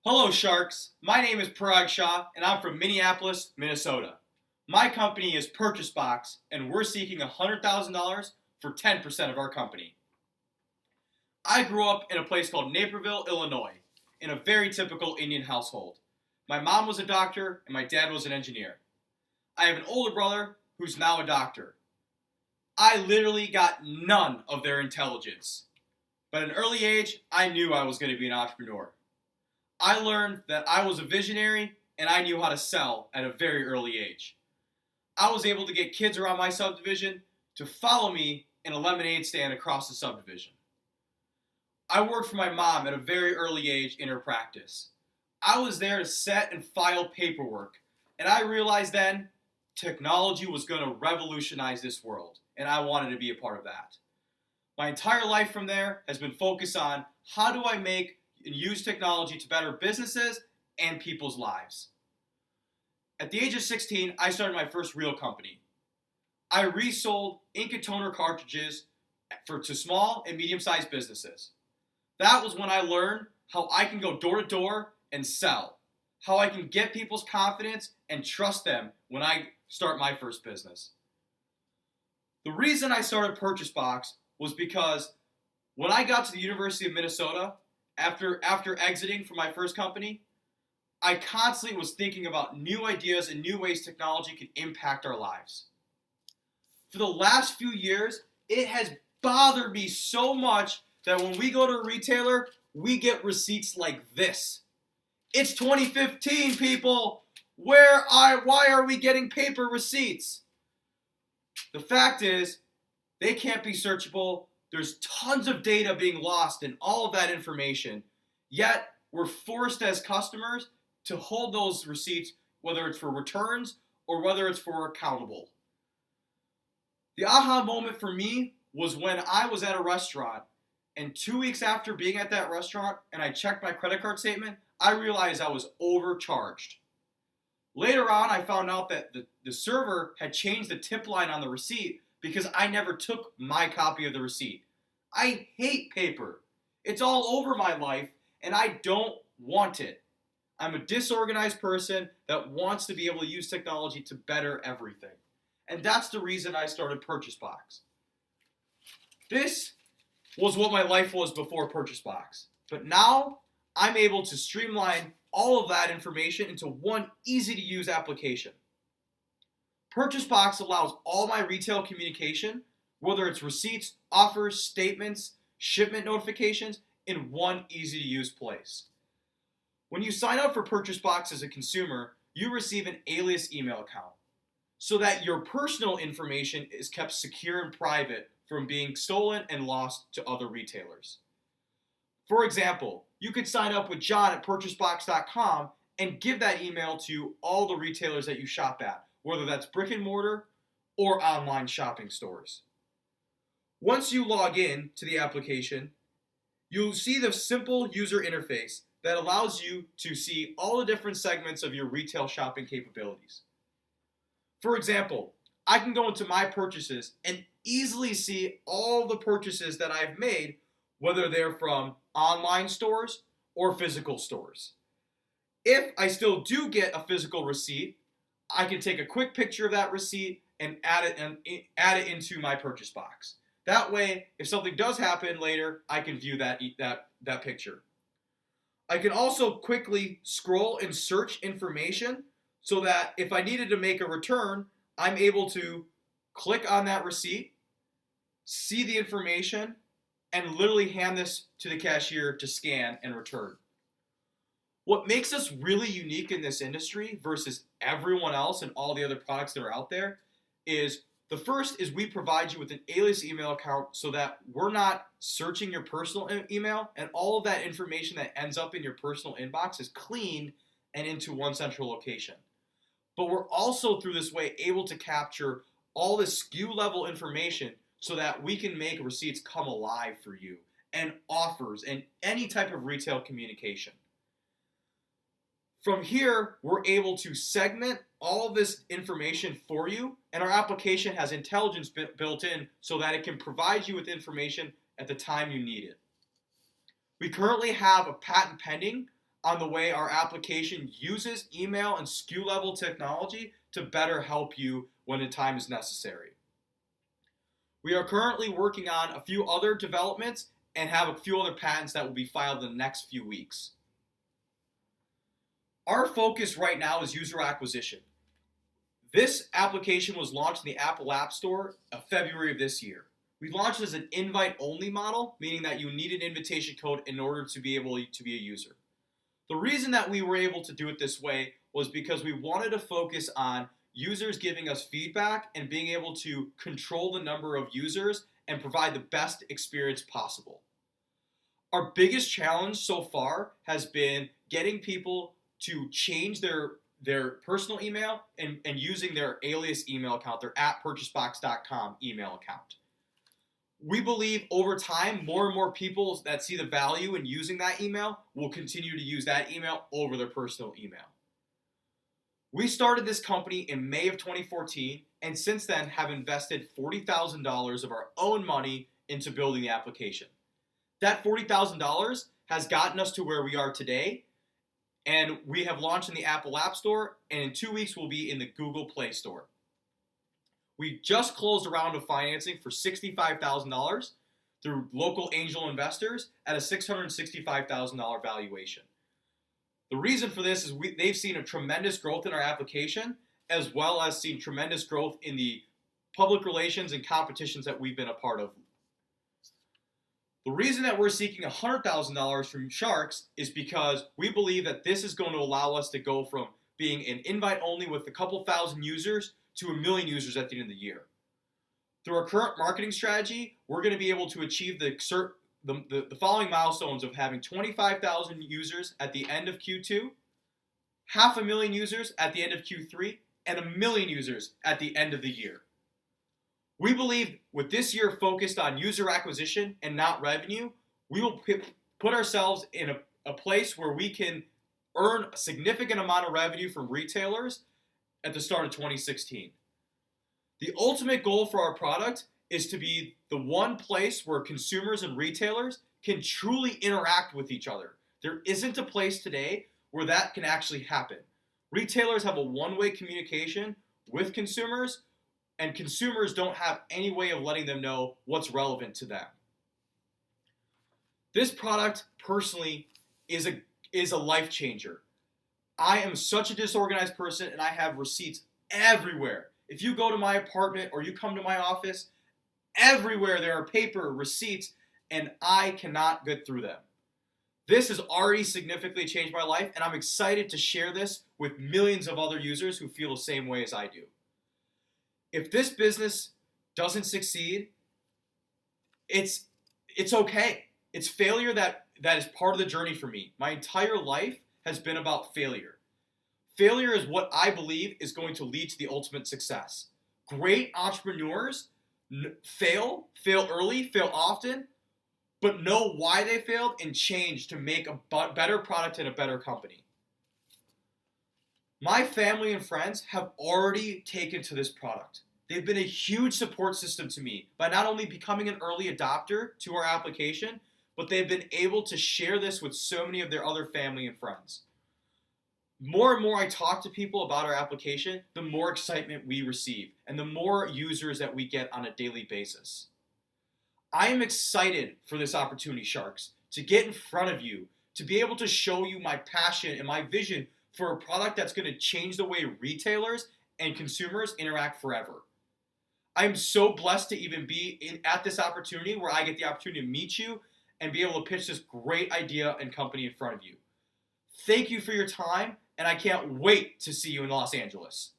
Hello, Sharks. My name is Parag Shah, and I'm from Minneapolis, Minnesota. My company is PurchaseBox, and we're seeking $100,000 for 10% of our company. I grew up in a place called Naperville, Illinois, in a very typical Indian household. My mom was a doctor, and my dad was an engineer. I have an older brother who's now a doctor. I literally got none of their intelligence. But at an early age, I knew I was going to be an entrepreneur. I learned that I was a visionary and I knew how to sell at a very early age. I was able to get kids around my subdivision to follow me in a lemonade stand across the subdivision. I worked for my mom at a very early age in her practice. I was there to set and file paperwork, and I realized then technology was going to revolutionize this world, and I wanted to be a part of that. My entire life from there has been focused on how do I make and use technology to better businesses and people's lives. At the age of 16, I started my first real company. I resold ink and toner cartridges to small and medium-sized businesses. That was when I learned how I can go door to door and sell, how I can get people's confidence and trust them when I start my first business. The reason I started PurchaseBox was because when I got to the University of Minnesota, after exiting from my first company, I constantly was thinking about new ideas and new ways technology could impact our lives. For the last few years, it has bothered me so much that when we go to a retailer, we get receipts like this. It's 2015, people! Why are we getting paper receipts? The fact is, they can't be searchable. There's tons of data being lost in all of that information, yet we're forced as customers to hold those receipts, whether it's for returns or whether it's for accountable. The aha moment for me was when I was at a restaurant, and 2 weeks after being at that restaurant and I checked my credit card statement, I realized I was overcharged. Later on, I found out that the server had changed the tip line on the receipt because I never took my copy of the receipt. I hate paper. It's all over my life, and I don't want it. I'm a disorganized person that wants to be able to use technology to better everything. And that's the reason I started PurchaseBox. This was what my life was before PurchaseBox. But now, I'm able to streamline all of that information into one easy-to-use application. PurchaseBox allows all my retail communication, whether it's receipts, offers, statements, shipment notifications, in one easy-to-use place. When you sign up for PurchaseBox as a consumer, you receive an alias email account so that your personal information is kept secure and private from being stolen and lost to other retailers. For example, you could sign up with John at PurchaseBox.com and give that email to all the retailers that you shop at, whether that's brick and mortar or online shopping stores. Once you log in to the application, you'll see the simple user interface that allows you to see all the different segments of your retail shopping capabilities. For example, I can go into my purchases and easily see all the purchases that I've made, whether they're from online stores or physical stores. If I still do get a physical receipt, I can take a quick picture of that receipt and add it into my purchase box. That way, if something does happen later, I can view that picture. I can also quickly scroll and search information so that if I needed to make a return, I'm able to click on that receipt, see the information, and literally hand this to the cashier to scan and return. What makes us really unique in this industry versus everyone else and all the other products that are out there is the first is we provide you with an alias email account so that we're not searching your personal email, and all of that information that ends up in your personal inbox is cleaned and into one central location. But we're also through this way able to capture all this SKU level information so that we can make receipts come alive for you and offers and any type of retail communication. From here, we're able to segment all of this information for you, and our application has intelligence built in so that it can provide you with information at the time you need it. We currently have a patent pending on the way our application uses email and SKU level technology to better help you when the time is necessary. We are currently working on a few other developments and have a few other patents that will be filed in the next few weeks. Our focus right now is user acquisition. This application was launched in the Apple App Store in February of this year. We launched as an invite-only model, meaning that you need an invitation code in order to be able to be a user. The reason that we were able to do it this way was because we wanted to focus on users giving us feedback and being able to control the number of users and provide the best experience possible. Our biggest challenge so far has been getting people to change their personal email and using their alias email account, their @PurchaseBox.com email account. We believe over time, more and more people that see the value in using that email will continue to use that email over their personal email. We started this company in May of 2014, and since then have invested $40,000 of our own money into building the application. That $40,000 has gotten us to where we are today, and we have launched in the Apple App Store, and in 2 weeks we'll be in the Google Play Store. We just closed a round of financing for $65,000 through local angel investors at a $665,000 valuation. The reason for this is they've seen a tremendous growth in our application, as well as seen tremendous growth in the public relations and competitions that we've been a part of. The reason that we're seeking $100,000 from Sharks is because we believe that this is going to allow us to go from being an invite only with a couple thousand users to 1 million users at the end of the year. Through our current marketing strategy, we're going to be able to achieve the following milestones of having 25,000 users at the end of Q2, 500,000 users at the end of Q3, and 1 million users at the end of the year. We believe with this year focused on user acquisition and not revenue, we will put ourselves in a place where we can earn a significant amount of revenue from retailers at the start of 2016. The ultimate goal for our product is to be the one place where consumers and retailers can truly interact with each other. There isn't a place today where that can actually happen. Retailers have a one-way communication with consumers, and consumers don't have any way of letting them know what's relevant to them. This product, personally, is a life changer. I am such a disorganized person, and I have receipts everywhere. If you go to my apartment or you come to my office, everywhere there are paper receipts, and I cannot get through them. This has already significantly changed my life, and I'm excited to share this with millions of other users who feel the same way as I do. If this business doesn't succeed, it's okay. It's failure that is part of the journey for me. My entire life has been about failure. Failure is what I believe is going to lead to the ultimate success. Great entrepreneurs fail early, fail often, but know why they failed and change to make a better product and a better company. My family and friends have already taken to this product. They've been a huge support system to me by not only becoming an early adopter to our application, but they've been able to share this with so many of their other family and friends. More and more I talk to people about our application, the more excitement we receive and the more users that we get on a daily basis. I am excited for this opportunity, Sharks, to get in front of you, to be able to show you my passion and my vision for a product that's going to change the way retailers and consumers interact forever. I'm so blessed to even be at this opportunity where I get the opportunity to meet you and be able to pitch this great idea and company in front of you. Thank you for your time, and I can't wait to see you in Los Angeles.